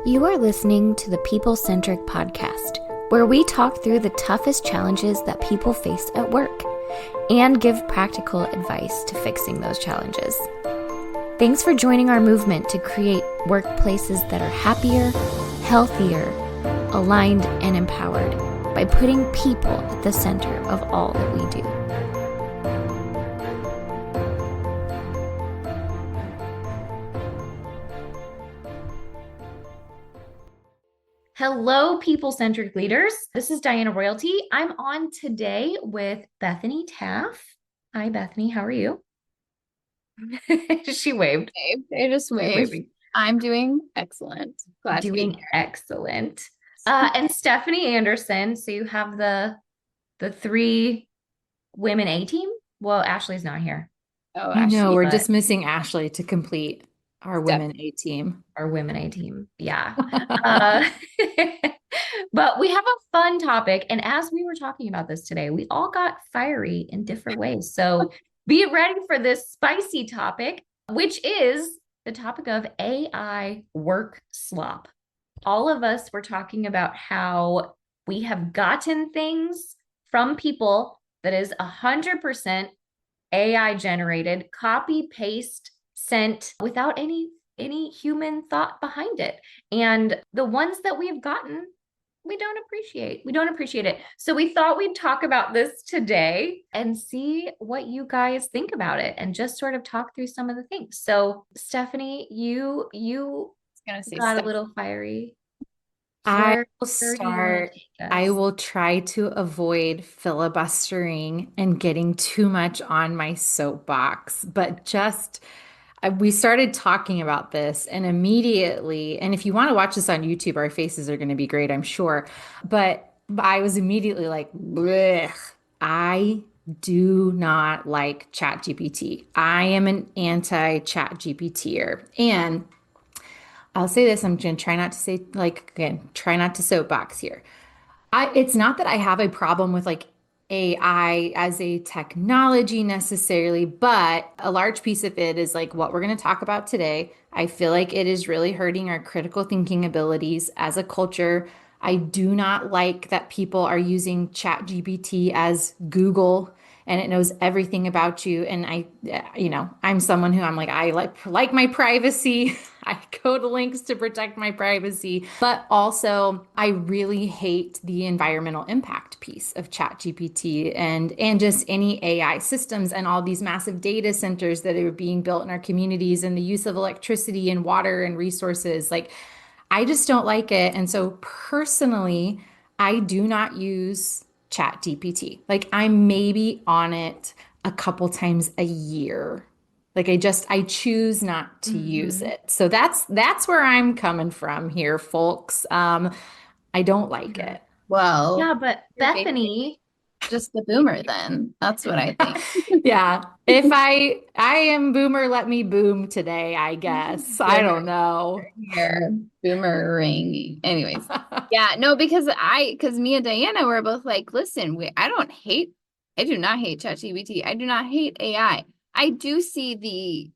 You are listening to the People-Centric Podcast, where we talk through the toughest challenges that people face at work and give practical advice to fixing those challenges. Thanks for joining our movement to create workplaces that are happier, healthier, aligned, and empowered by putting people at the center of all that we do. Hello, people-centric leaders. This is Diana Royalty. I'm on today with Bethany Taff. Hi, Bethany. How are you? She waved. I just waved. I'm doing excellent. Glad to be here. Excellent. And Stephanie Anderson. So you have the three women A team. Well, Ashley's not here. Oh, I know, we're but- just missing Ashley to complete our women A team. Our women A team. Yeah. But we have a fun topic. And as we were talking about this today, we all got fiery in different ways. So be ready for this spicy topic, which is the topic of AI work slop. All of us were talking about how we have gotten things from people that is 100% AI generated, copy paste sent without any human thought behind it. And the ones that we've gotten, we don't appreciate it. So we thought we'd talk about this today and see what you guys think about it and just sort of talk through some of the things. So Stephanie, you got a little fiery. I will start. I will try to avoid filibustering and getting too much on my soapbox, but we started talking about this and immediately, and if you want to watch this on YouTube, our faces are going to be great, I'm sure. But I was immediately like, blech, I do not like ChatGPT. I am an anti-ChatGPTer. And I'll say this, I'm going to try not to say, try not to soapbox here. It's not that I have a problem with AI as a technology necessarily, but a large piece of it is what we're going to talk about today. I feel like it is really hurting our critical thinking abilities as a culture. I do not like that people are using ChatGPT as Google and it knows everything about you. And I'm someone who I like my privacy. I go to links to protect my privacy, but also I really hate the environmental impact piece of ChatGPT and just any AI systems and all these massive data centers that are being built in our communities and the use of electricity and water and resources. I just don't like it. And so personally, I do not use ChatGPT. I'm maybe on it a couple times a year. I choose not to use it. So that's where I'm coming from here, folks. I don't like it. Well, yeah, but Bethany, just the boomer then. That's what I think. Yeah. If I am boomer, let me boom today, I guess. I don't know. Here, boomerang. Anyways. Yeah, no, because me and Diana were both like, listen, I do not hate ChatGPT. I do not hate AI. I do see the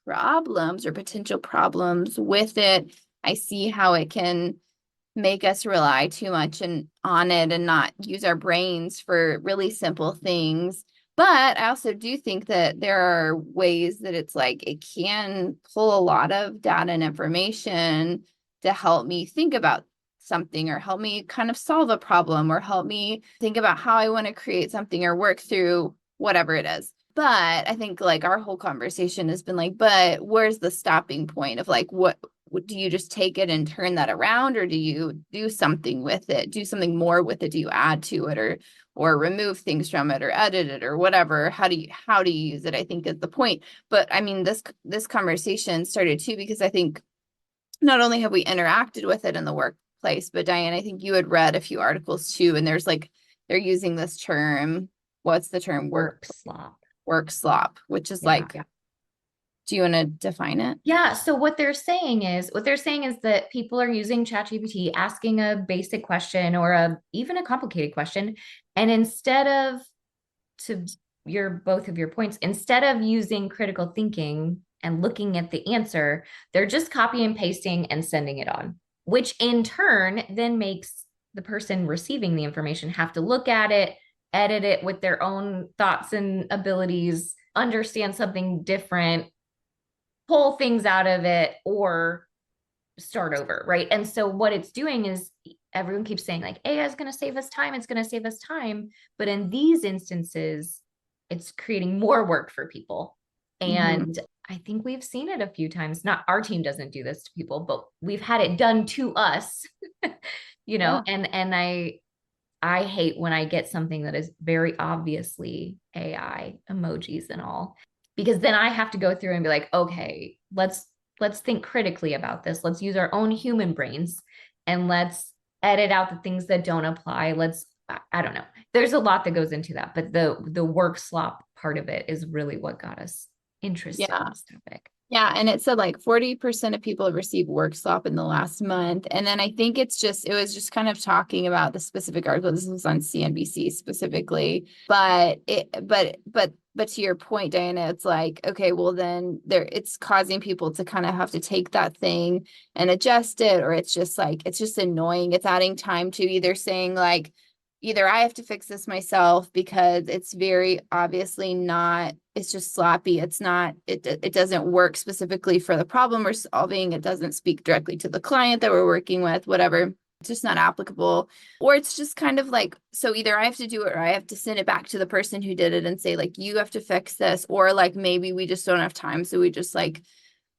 problems or potential problems with it. I see how it can make us rely too much on it and not use our brains for really simple things. But I also do think that there are ways that it can pull a lot of data and information to help me think about something or help me kind of solve a problem or help me think about how I want to create something or work through whatever it is. But I think our whole conversation has been but where's the stopping point of what do you just take it and turn that around, or do you do something with it, do something more with it? Do you add to it or remove things from it or edit it or whatever? How do you use it, I think is the point. But I mean, this conversation started too because I think not only have we interacted with it in the workplace, but Diane, I think you had read a few articles too, and there's they're using this term. What's the term? Workslop, which is do you want to define it? Yeah. So what they're saying is that people are using ChatGPT, asking a basic question or even a complicated question. And instead of, to both of your points, instead of using critical thinking and looking at the answer, they're just copy and pasting and sending it on, which in turn then makes the person receiving the information have to look at it, edit it with their own thoughts and abilities, understand something different, pull things out of it, or start over, right? And so what it's doing is everyone keeps saying like AI is going to save us time, it's going to save us time, but in these instances it's creating more work for people. And I think we've seen it a few times. Not our team doesn't do this to people, but we've had it done to us. Yeah. And I hate when I get something that is very obviously AI, emojis and all, because then I have to go through and be like, okay, let's think critically about this. Let's use our own human brains and let's edit out the things that don't apply. I don't know. There's a lot that goes into that, but the work slop part of it is really what got us interested in this topic. Yeah, and it said like 40% of people have received Workslop in the last month. And then I think it was just kind of talking about the specific article. This was on CNBC specifically. But to your point, Diana, it's like, okay, well then it's causing people to kind of have to take that thing and adjust it, or it's just annoying. It's adding time to either saying like, either I have to fix this myself because it's very obviously not, it's just sloppy. It's not, it doesn't work specifically for the problem we're solving. It doesn't speak directly to the client that we're working with, whatever. It's just not applicable. Or it's just kind of like, so either I have to do it or I have to send it back to the person who did it and say like, you have to fix this. Or like, maybe we just don't have time. So we just like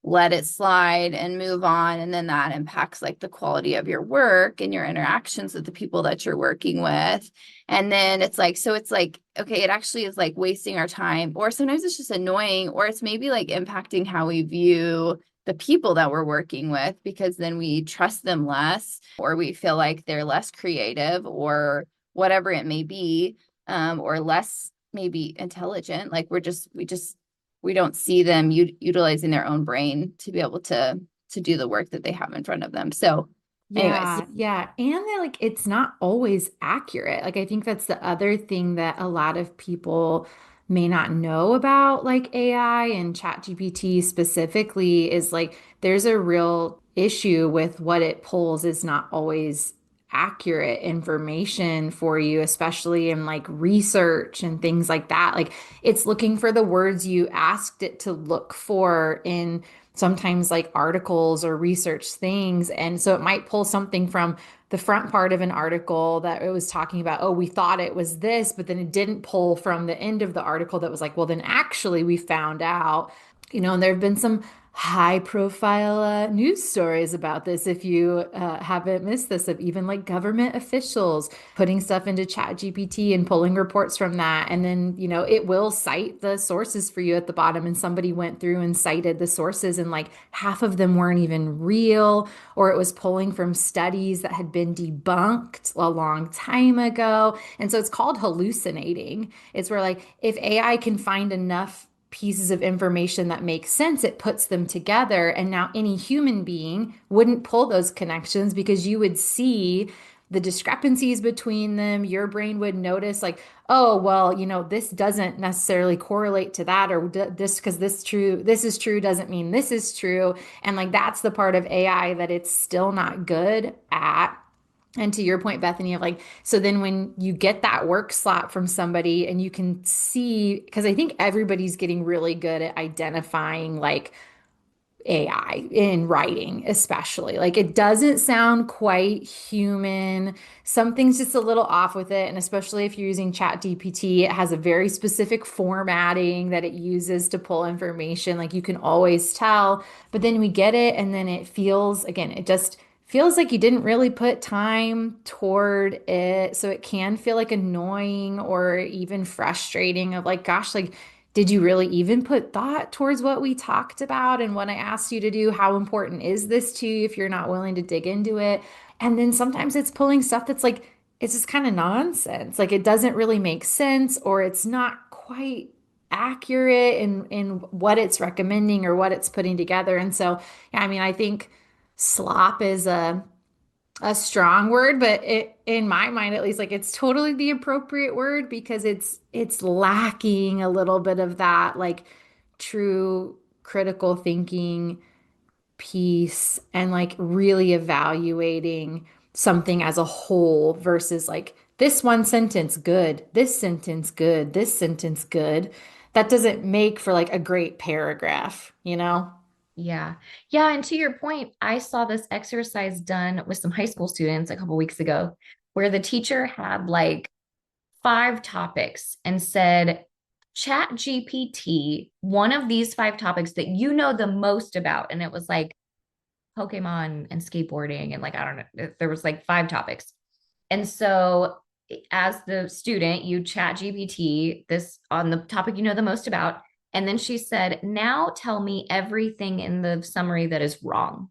let it slide and move on. And then that impacts like the quality of your work and your interactions with the people that you're working with. And then it's like, so it's like, okay, it actually is like wasting our time, or sometimes it's just annoying, or it's maybe like impacting how we view the people that we're working with, because then we trust them less, or we feel like they're less creative or whatever it may be, or less maybe intelligent. Like we don't see them utilizing their own brain to be able to do the work that they have in front of them. So anyways. Yeah. And like it's not always accurate. Like I think that's the other thing that a lot of people may not know about like AI and ChatGPT specifically is like there's a real issue with what it pulls is not always accurate information for you, especially in like research and things like that. Like it's looking for the words you asked it to look for in sometimes like articles or research things. And so it might pull something from the front part of an article that it was talking about, oh, we thought it was this, but then it didn't pull from the end of the article that was like, well, then actually we found out, and there have been some high profile news stories about this. If you haven't missed this, of even like government officials putting stuff into Chat GPT and pulling reports from that. And then, it will cite the sources for you at the bottom. And somebody went through and cited the sources, and like half of them weren't even real, or it was pulling from studies that had been debunked a long time ago. And so it's called hallucinating. It's where like if AI can find enough pieces of information that make sense, it puts them together. And now any human being wouldn't pull those connections because you would see the discrepancies between them. Your brain would notice like, oh, well, this doesn't necessarily correlate to that, or this, because this is true doesn't mean this is true. And like that's the part of AI that it's still not good at. And to your point, Bethany, of like, so then when you get that work slot from somebody and you can see, because I think everybody's getting really good at identifying like AI in writing, especially. Like it doesn't sound quite human. Something's just a little off with it. And especially if you're using Chat GPT, it has a very specific formatting that it uses to pull information. Like you can always tell. But then we get it, and then it feels, again, it just feels like you didn't really put time toward it. So it can feel like annoying or even frustrating of like, gosh, like, did you really even put thought towards what we talked about and what I asked you to do? How important is this to you if you're not willing to dig into it? And then sometimes it's pulling stuff that's like, it's just kind of nonsense. Like it doesn't really make sense, or it's not quite accurate in what it's recommending or what it's putting together. And so, yeah, I mean, I think slop is a strong word, but in my mind at least, like it's totally the appropriate word because it's lacking a little bit of that like true critical thinking piece and like really evaluating something as a whole versus like this one sentence good, this sentence good, this sentence good. That doesn't make for like a great paragraph, you know? Yeah. Yeah. And to your point, I saw this exercise done with some high school students a couple weeks ago where the teacher had like 5 topics and said, Chat GPT, one of these 5 topics that you know the most about. And it was like Pokemon and skateboarding. And like, I don't know, there was like 5 topics. And so as the student, you chat GPT this on the topic you know the most about. And then she said, now tell me everything in the summary that is wrong.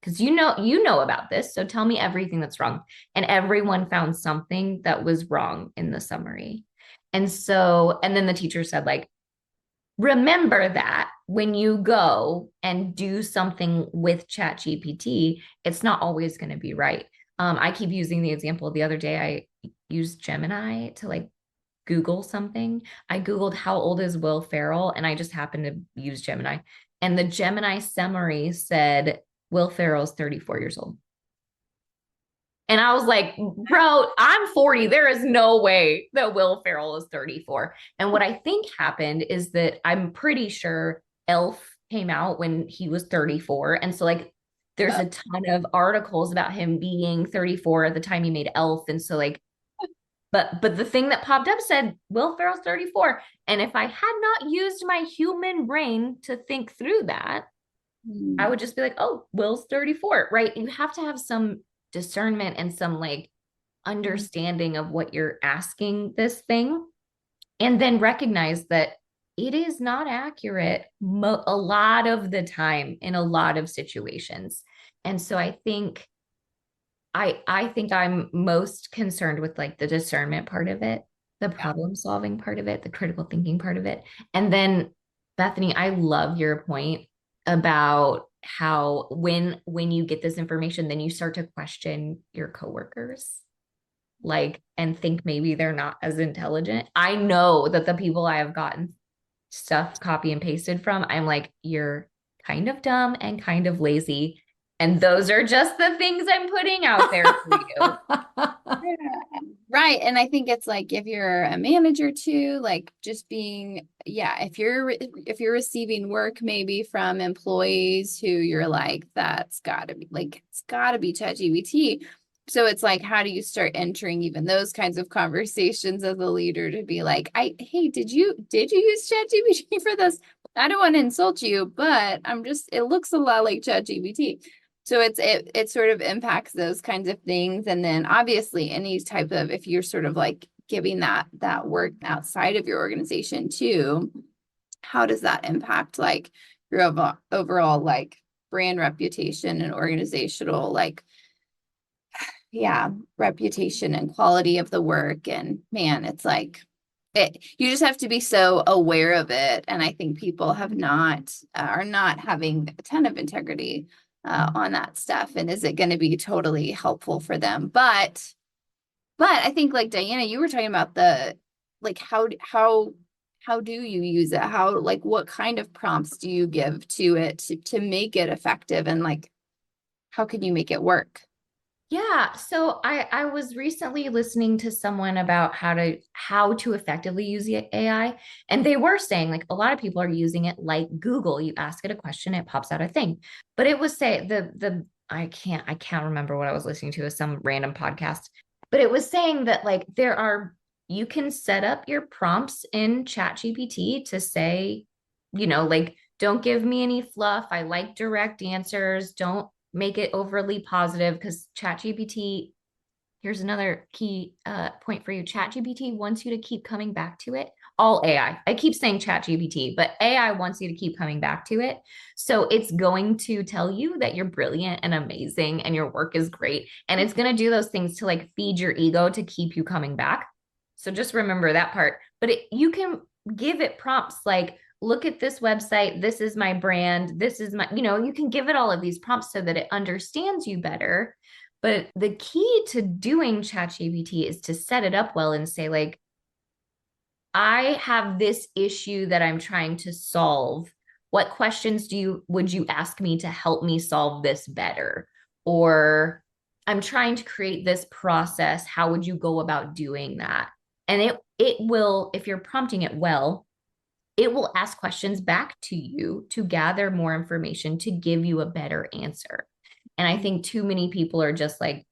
Because you know about this. So tell me everything that's wrong. And everyone found something that was wrong in the summary. And then the teacher said, like, remember that when you go and do something with ChatGPT, it's not always going to be right. I keep using the example the other day. I used Gemini to like Google something. I Googled how old is Will Ferrell, and I just happened to use Gemini. And the Gemini summary said Will Ferrell's 34 years old. And I was like, bro, I'm 40. There is no way that Will Ferrell is 34. And what I think happened is that I'm pretty sure Elf came out when he was 34. And so, like, there's a ton of articles about him being 34 at the time he made Elf. And so, like, but the thing that popped up said Will Ferrell's 34. And if I had not used my human brain to think through that, I would just be like, oh, Will's 34, right? You have to have some discernment and some like understanding of what you're asking this thing, and then recognize that it is not accurate a lot of the time in a lot of situations. And so I think I'm most concerned with like the discernment part of it, the problem solving part of it, the critical thinking part of it. And then Bethany, I love your point about how when you get this information, then you start to question your coworkers, like, and think maybe they're not as intelligent. I know that the people I have gotten stuff copy and pasted from, I'm like, you're kind of dumb and kind of lazy. And those are just the things I'm putting out there for you. Yeah. Right. And I think it's like if you're a manager too, like just being, if you're receiving work maybe from employees who you're like, that's gotta be like, it's gotta be ChatGPT. So it's like, how do you start entering even those kinds of conversations as a leader to be like, hey, did you use ChatGPT for this? I don't want to insult you, but it looks a lot like ChatGPT. So it sort of impacts those kinds of things. And then obviously any type of, if you're sort of like giving that work outside of your organization too, how does that impact like your overall like brand reputation and organizational like, reputation and quality of the work? And man, it's like, you just have to be so aware of it. And I think people are not having a ton of integrity on that stuff. And is it going to be totally helpful for them? But I think like Diana, you were talking about the, like, how do you use it? How, like, what kind of prompts do you give to it to make it effective? And like, how can you make it work? Yeah, so I was recently listening to someone about how to effectively use the AI, and they were saying like a lot of people are using it like Google. You ask it a question, it pops out a thing. But it was say the I can't remember what I was listening to, is some random podcast, but it was saying that like you can set up your prompts in ChatGPT to say, like, don't give me any fluff. I like direct answers. Don't make it overly positive, because ChatGPT, here's another key point for you. ChatGPT wants you to keep coming back to it. All AI. I keep saying ChatGPT, but AI wants you to keep coming back to it. So it's going to tell you that you're brilliant and amazing and your work is great. And it's going to do those things to like feed your ego to keep you coming back. So just remember that part. But you can give it prompts like, look at this website. This is my brand. This is my, you can give it all of these prompts so that it understands you better. But the key to doing ChatGPT is to set it up well and say, like, I have this issue that I'm trying to solve. what questions would you ask me to help me solve this better? Or I'm trying to create this process. How would you go about doing that? And it will, if you're prompting it well, it will ask questions back to you to gather more information to give you a better answer. And I think too many people are just like,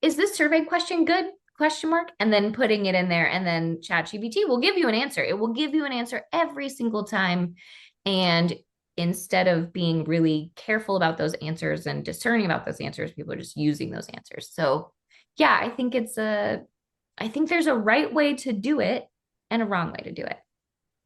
is this survey question good? Question mark. And then putting it in there, and then ChatGPT will give you an answer. It will give you an answer every single time. And instead of being really careful about those answers and discerning about those answers, people are just using those answers. So yeah, I think there's a right way to do it and a wrong way to do it.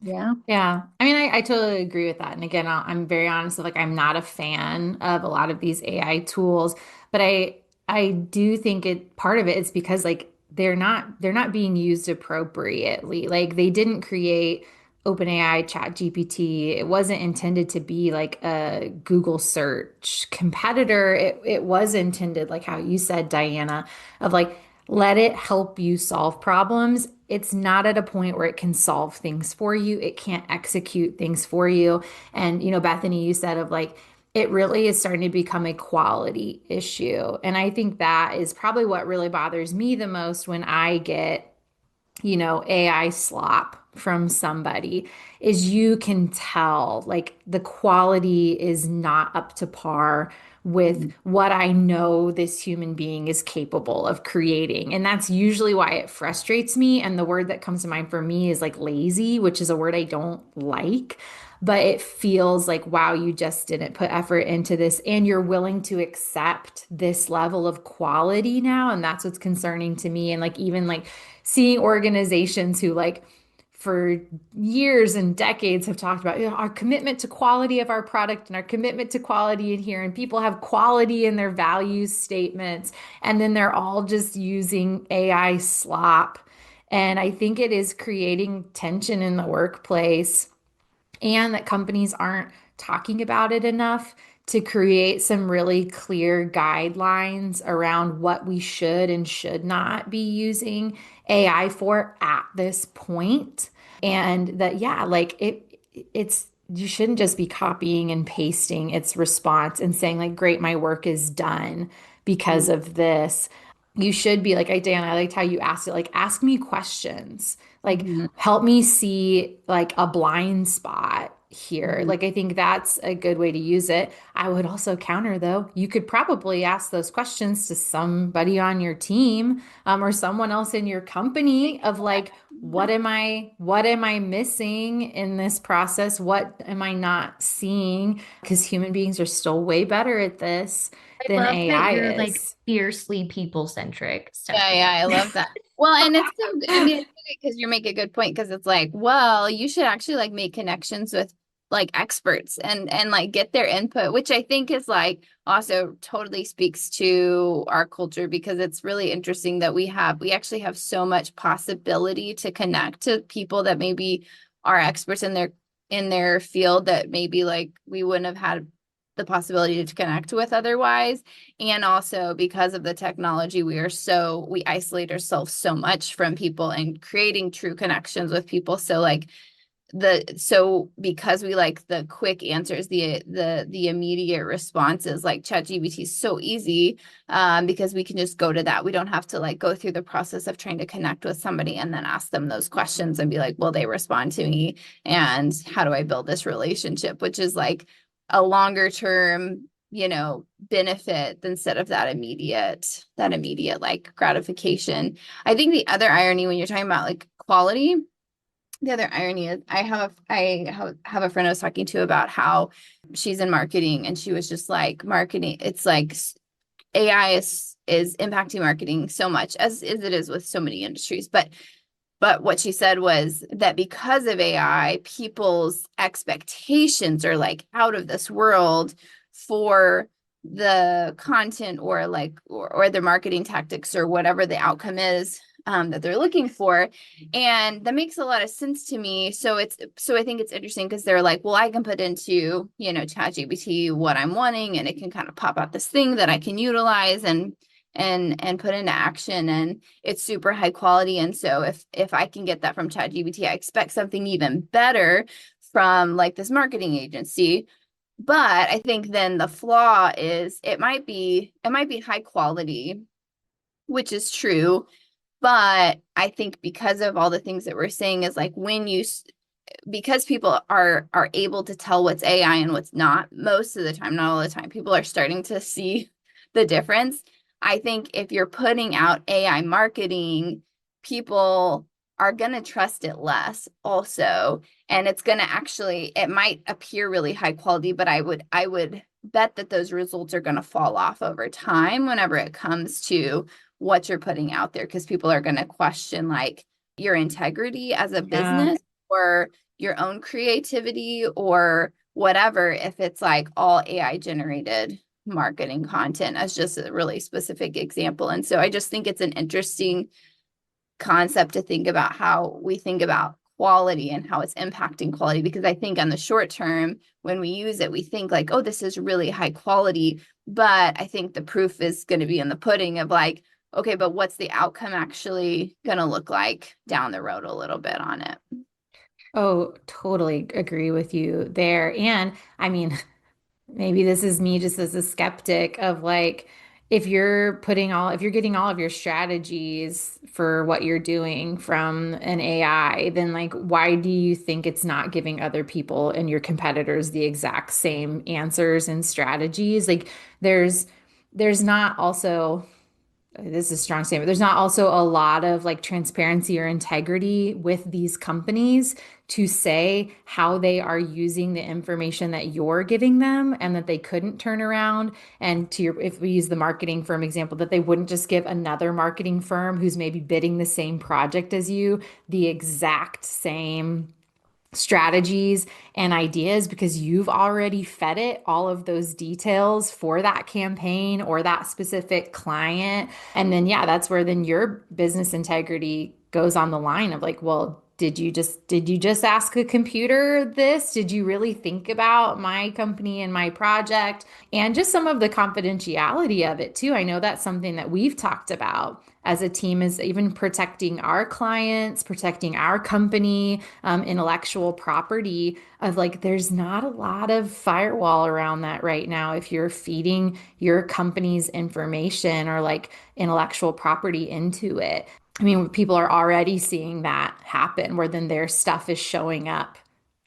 Yeah. Yeah. I mean, I totally agree with that. And again, I'm very honest, like I'm not a fan of a lot of these AI tools, but I do think part of it is because like they're not being used appropriately. Like they didn't create OpenAI ChatGPT. It wasn't intended to be like a Google search competitor. It was intended, like how you said, Diana, of like let it help you solve problems. It's not at a point where it can solve things for you. It can't execute things for you. And, Bethany, you said of like, it really is starting to become a quality issue. And I think that is probably what really bothers me the most when I get AI slop from somebody is you can tell like the quality is not up to par with what I know this human being is capable of creating. And that's usually why it frustrates me. And the word that comes to mind for me is like lazy, which is a word I don't like. But it feels like, wow, you just didn't put effort into this and you're willing to accept this level of quality now. And that's what's concerning to me. And like, even like seeing organizations who like for years and decades have talked about our commitment to quality of our product and our commitment to quality in here. And people have quality in their values statements. And then they're all just using AI slop. And I think it is creating tension in the workplace and that companies aren't talking about it enough to create some really clear guidelines around what we should and should not be using AI for at this point. And that, yeah, like it's, you shouldn't just be copying and pasting its response and saying, like, great, my work is done because of this. You should be like, Dan, I liked how you asked it, like, ask me questions, like, help me see like a blind spot here. Like, I think that's a good way to use it. I would also counter though, you could probably ask those questions to somebody on your team, or someone else in your company of like, what am I missing in this process? What am I not seeing? Because human beings are still way better at this I than love that AI you're like is. fiercely people centric, Yeah, Stephanie. yeah, I love that. Well, and it's so good. I mean, it's good because you make a good point because it's like, well, you should actually like make connections with like experts and like get their input, which I think is like also totally speaks to our culture because it's really interesting that we actually have so much possibility to connect to people that maybe are experts in their field that maybe like we wouldn't have had the possibility to connect with otherwise. And also because of the technology, we isolate ourselves so much from people and creating true connections with people. So like because we like the quick answers, the immediate responses, like ChatGPT is so easy because we can just go to that. We don't have to like go through the process of trying to connect with somebody and then ask them those questions and be like, will they respond to me? And how do I build this relationship? Which is like a longer term, benefit instead of that immediate like gratification. I think the other irony when you're talking about like quality, the other irony is I have a friend I was talking to about how she's in marketing and she was just like marketing. It's like AI is impacting marketing so much as it is with so many industries. But what she said was that because of AI, people's expectations are like out of this world for the content or like or their marketing tactics or whatever the outcome is that they're looking for. And that makes a lot of sense to me. So I think it's interesting because they're like, well, I can put into, ChatGPT what I'm wanting and it can kind of pop out this thing that I can utilize and put into action, and it's super high quality. And so if I can get that from ChatGPT, I expect something even better from like this marketing agency. But I think then the flaw is it might be high quality, which is true. But I think because of all the things that we're saying is like because people are able to tell what's AI and what's not most of the time, not all the time, people are starting to see the difference. I think if you're putting out AI marketing, people are going to trust it less also. And it's going to it might appear really high quality, but I would bet that those results are going to fall off over time whenever it comes to what you're putting out there, because people are going to question like your integrity as a business or your own creativity or whatever, if it's like all AI generated marketing content as just a really specific example. And so I just think it's an interesting concept to think about how we think about quality and how it's impacting quality, because I think on the short term, when we use it, we think like, oh, this is really high quality. But I think the proof is going to be in the pudding of like, okay, but what's the outcome actually going to look like down the road a little bit on it? Oh, totally agree with you there. And I mean, maybe this is me just as a skeptic of like, if you're getting all of your strategies for what you're doing from an AI, then like, why do you think it's not giving other people and your competitors the exact same answers and strategies? Like, there's not also this is a strong statement. There's not also a lot of like transparency or integrity with these companies to say how they are using the information that you're giving them and that they couldn't turn around. And if we use the marketing firm example, that they wouldn't just give another marketing firm who's maybe bidding the same project as you the exact same strategies and ideas because you've already fed it all of those details for that campaign or that specific client. And then, yeah, that's where then your business integrity goes on the line of like, well, did you just ask a computer this? Did you really think about my company and my project and just some of the confidentiality of it too? I know that's something that we've talked about as a team is even protecting our clients, protecting our company, intellectual property of like, there's not a lot of firewall around that right now. If you're feeding your company's information or like intellectual property into it. I mean, people are already seeing that happen where then their stuff is showing up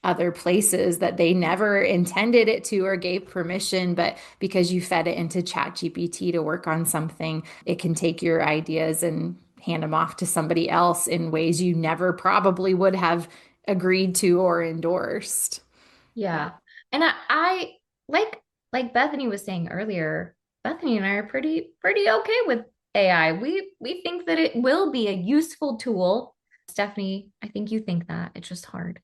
other places that they never intended it to or gave permission, but because you fed it into ChatGPT to work on something, it can take your ideas and hand them off to somebody else in ways you never probably would have agreed to or endorsed. Yeah. And I like Bethany was saying earlier, Bethany and I are pretty okay with AI. We think that it will be a useful tool. Stephanie, I think you think that. It's just hard.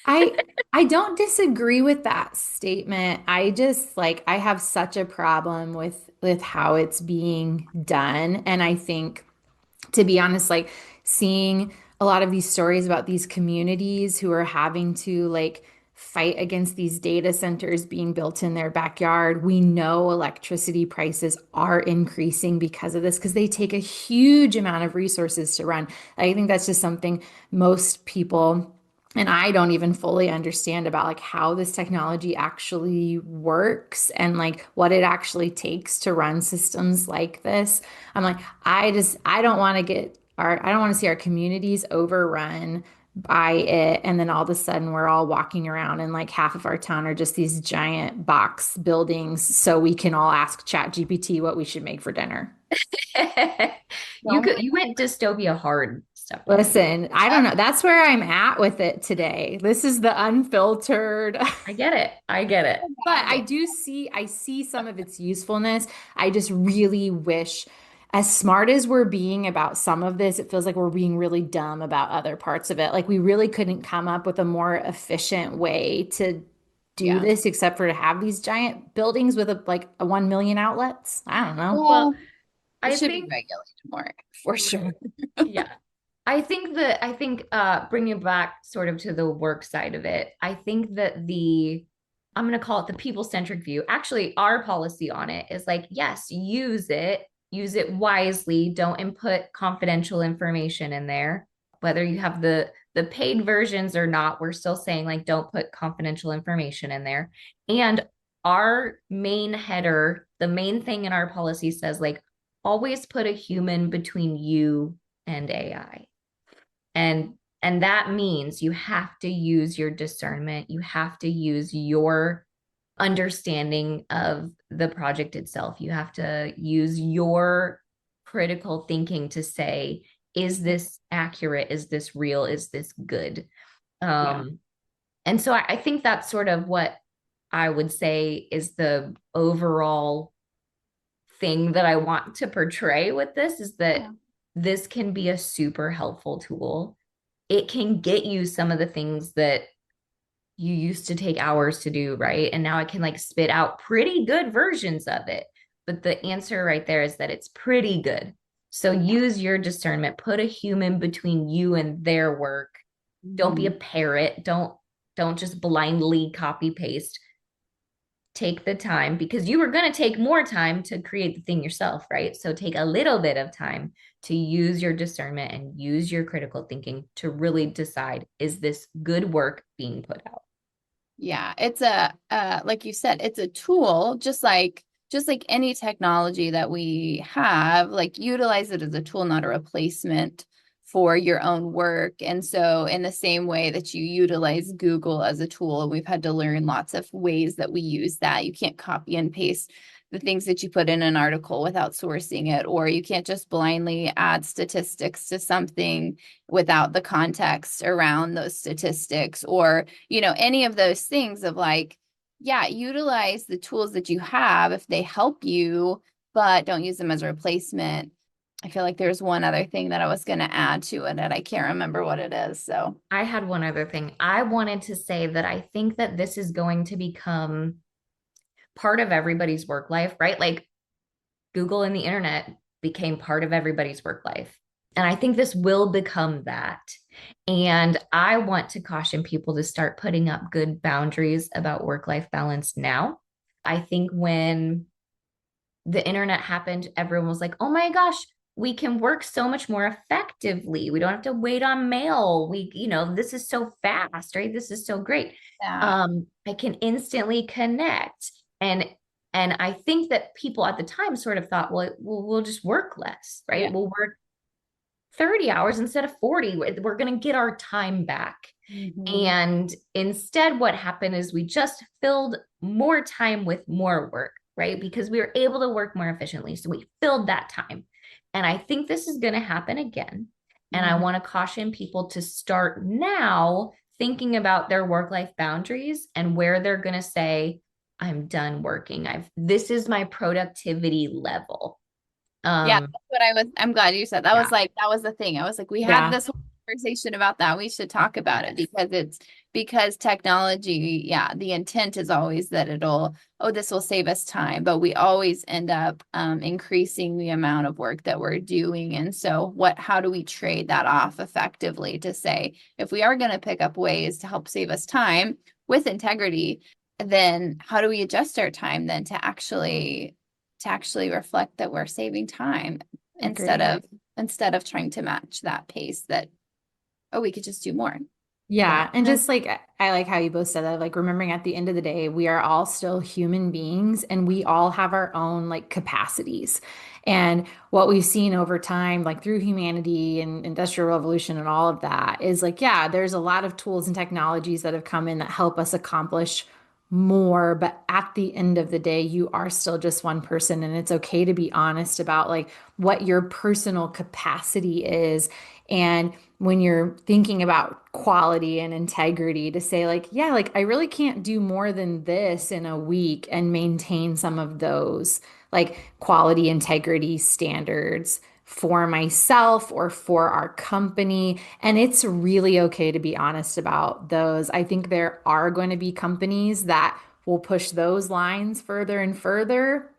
I I don't disagree with that statement. I just like I have such a problem with how it's being done. And I think to be honest, like seeing a lot of these stories about these communities who are having to like fight against these data centers being built in their backyard. We know electricity prices are increasing because of this, because they take a huge amount of resources to run. I think that's just something most people and I don't even fully understand about like how this technology actually works and like what it actually takes to run systems like this. I'm like, I don't want to I don't want to see our communities overrun by it. And then all of a sudden we're all walking around and like half of our town are just these giant box buildings so we can all ask ChatGPT what we should make for dinner. No. You went dystopia hard, Stephanie. Listen, I don't know. That's where I'm at with it today. This is the unfiltered. I get it. I get it. But I see some of its usefulness. I just really wish, as smart as we're being about some of this, it feels like we're being really dumb about other parts of it. Like we really couldn't come up with a more efficient way to do Yeah. this except for to have these giant buildings with like a 1 million outlets. I don't know. Well, Well, it I should be think regulated more for sure. yeah. I think bringing back sort of to the work side of it, I think that I'm going to call it the people-centric view. Actually, our policy on it is like, yes, use it wisely, don't input confidential information in there, whether you have the paid versions are not. We're still saying like don't put confidential information in there. And our main header, the main thing in our policy says like always put a human between you and AI. And that means you have to use your discernment. You have to use your understanding of the project itself. You have to use your critical thinking to say, is this accurate? Is this real? Is this good? Yeah. And so I think that's sort of what I would say is the overall thing that I want to portray with this is that this can be a super helpful tool. It can get you some of the things that you used to take hours to do, right? And now it can like spit out pretty good versions of it. But the answer right there is that it's pretty good. So use your discernment, put a human between you and their work. Don't be a parrot. Don't just blindly copy paste. Take the time because you were going to take more time to create the thing yourself, right? So take a little bit of time to use your discernment and use your critical thinking to really decide, is this good work being put out? Yeah, it's a like you said, it's a tool, just like any technology that we have, like utilize it as a tool, not a replacement for your own work. And so in the same way that you utilize Google as a tool, we've had to learn lots of ways that we use that. You can't copy and paste the things that you put in an article without sourcing it, or you can't just blindly add statistics to something without the context around those statistics, or, any of those things of like, yeah, utilize the tools that you have if they help you, but don't use them as a replacement. I feel like there's one other thing that I was going to add to it, and I can't remember what it is. So I had one other thing. I wanted to say that I think that this is going to become part of everybody's work life, right? Like Google and the internet became part of everybody's work life. And I think this will become that. And I want to caution people to start putting up good boundaries about work life balance now. I think when the internet happened, everyone was like, oh my gosh, we can work so much more effectively. We don't have to wait on mail. This is so fast, right? This is so great. yeah, I can instantly connect. And I think that people at the time sort of thought, well, we'll just work less, right? yeah. We'll work 30 hours instead of 40. We're going to get our time back. And instead, what happened is we just filled more time with more work, right? Because we were able to work more efficiently. So we filled that time. And I think this is going to happen again. And I want to caution people to start now thinking about their work-life boundaries and where they're going to say, I'm done working. This is my productivity level. Yeah, that's what I'm glad you said. That was the thing. I was like, we had Yeah. this whole conversation about that. We should talk about it because technology, yeah, the intent is always that this will save us time, but we always end up increasing the amount of work that we're doing. And so how do we trade that off effectively to say, if we are going to pick up ways to help save us time with integrity, then how do we adjust our time then to actually reflect that we're saving time instead of trying to match that pace that, we could just do more. Yeah. And just like, I like how you both said that, like remembering at the end of the day, we are all still human beings and we all have our own like capacities. And what we've seen over time, like through humanity and industrial revolution and all of that is like, yeah, there's a lot of tools and technologies that have come in that help us accomplish more. But at the end of the day, you are still just one person. And it's okay to be honest about like what your personal capacity is. And when you're thinking about quality and integrity, to say like, yeah, like I really can't do more than this in a week and maintain some of those like quality integrity standards for myself or for our company. And it's really okay to be honest about those. I think there are going to be companies that will push those lines further and further.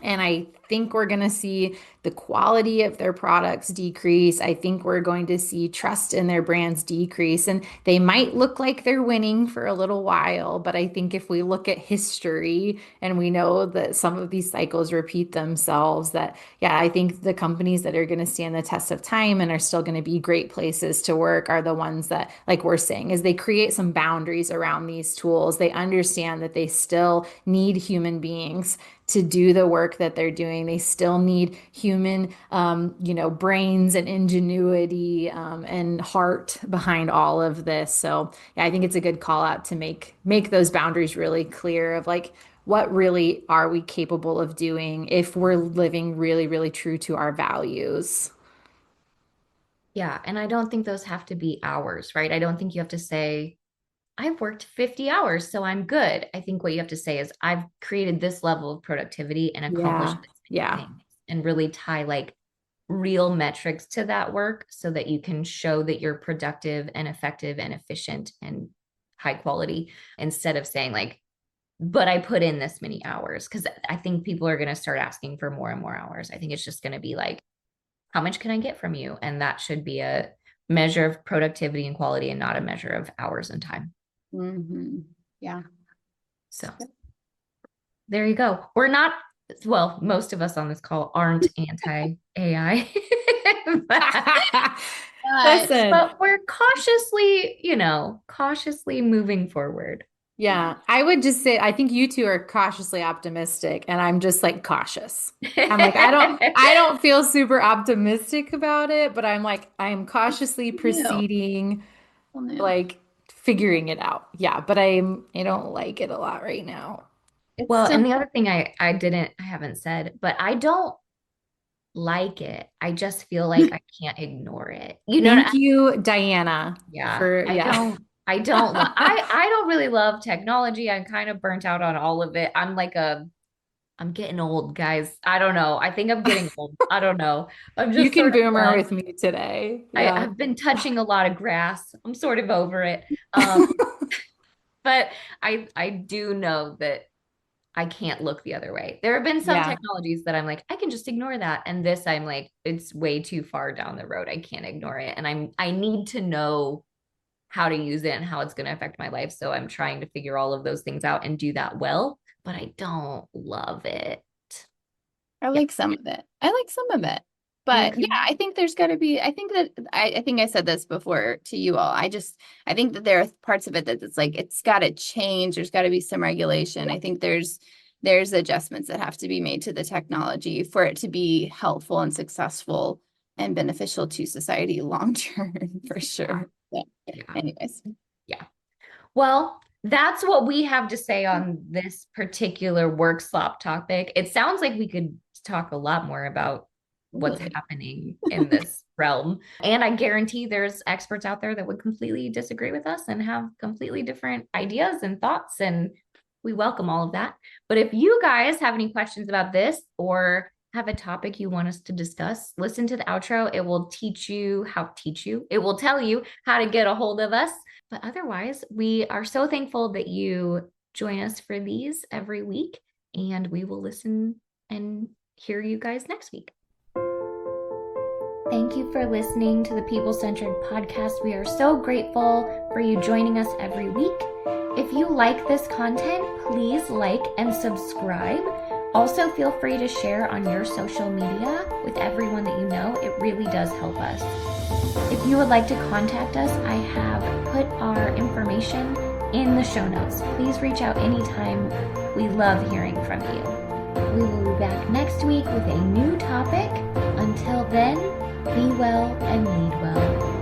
And I think we're going to see the quality of their products decrease. I think we're going to see trust in their brands decrease. And they might look like they're winning for a little while, but I think if we look at history and we know that some of these cycles repeat themselves, that, yeah, I think the companies that are going to stand the test of time and are still going to be great places to work are the ones that, like we're saying, is they create some boundaries around these tools. They understand that they still need human beings to do the work that they're doing. They still need human, brains and ingenuity, and heart behind all of this. So yeah, I think it's a good call out to make those boundaries really clear of like, what really are we capable of doing if we're living really, really true to our values? Yeah. And I don't think those have to be hours, right? I don't think you have to say, I've worked 50 hours, so I'm good. I think what you have to say is, I've created this level of productivity and accomplished Yeah. this many Yeah. things, and really tie like real metrics to that work so that you can show that you're productive and effective and efficient and high quality, instead of saying like, but I put in this many hours. Because I think people are going to start asking for more and more hours. I think it's just going to be like, how much can I get from you? And that should be a measure of productivity and quality, and not a measure of hours and time. Yeah. So there you go. We're not, well, most of us on this call aren't anti AI, Listen, but we're cautiously moving forward. yeah, I would just say I think you two are cautiously optimistic, and I'm just like cautious. I'm like, I don't feel super optimistic about it, but I'm like, I'm cautiously New. proceeding, New. like figuring it out. Yeah, but I don't like it a lot right now. It's Well, still and the other thing I haven't said, but I don't like it. I just feel like I can't ignore it. Thank you, Diana, Yeah, for yeah. I don't really love technology. I'm kind of burnt out on all of it. I'm getting old, guys. I don't know. I think I'm getting old. I don't know. I'm You just can sort of boomer done. with me today. Yeah. I've been touching a lot of grass. I'm sort of over it. But I do know that I can't look the other way. There have been some Yeah. technologies that I'm like, I can just ignore that. And this, I'm like, it's way too far down the road. I can't ignore it. And I need to know how to use it and how it's going to affect my life. So I'm trying to figure all of those things out and do that well, but I don't love it. I Yeah. like some of it. I like some of it. But Okay. yeah, I think there's got to be, I think I said this before to you all. I think that there are parts of it that it's like, it's got to change. There's got to be some regulation. I think there's adjustments that have to be made to the technology for it to be helpful and successful and beneficial to society long term for sure. Yeah. Yeah. Anyways. Yeah. Well, that's what we have to say on this particular Workslop topic. It sounds like we could talk a lot more about what's happening in this realm. And I guarantee there's experts out there that would completely disagree with us and have completely different ideas and thoughts. And we welcome all of that. But if you guys have any questions about this, or have a topic you want us to discuss, listen to the outro. It will it will tell you how to get a hold of us. But otherwise, we are so thankful that you join us for these every week, and we will listen and hear you guys next week. Thank you for listening to the People Centered Podcast. We are so grateful for you joining us every week. If you like this content, please like and subscribe. Also, feel free to share on your social media with everyone that you know. It really does help us. If you would like to contact us, I have put our information in the show notes. Please reach out anytime. We love hearing from you. We will be back next week with a new topic. Until then, be well and lead well.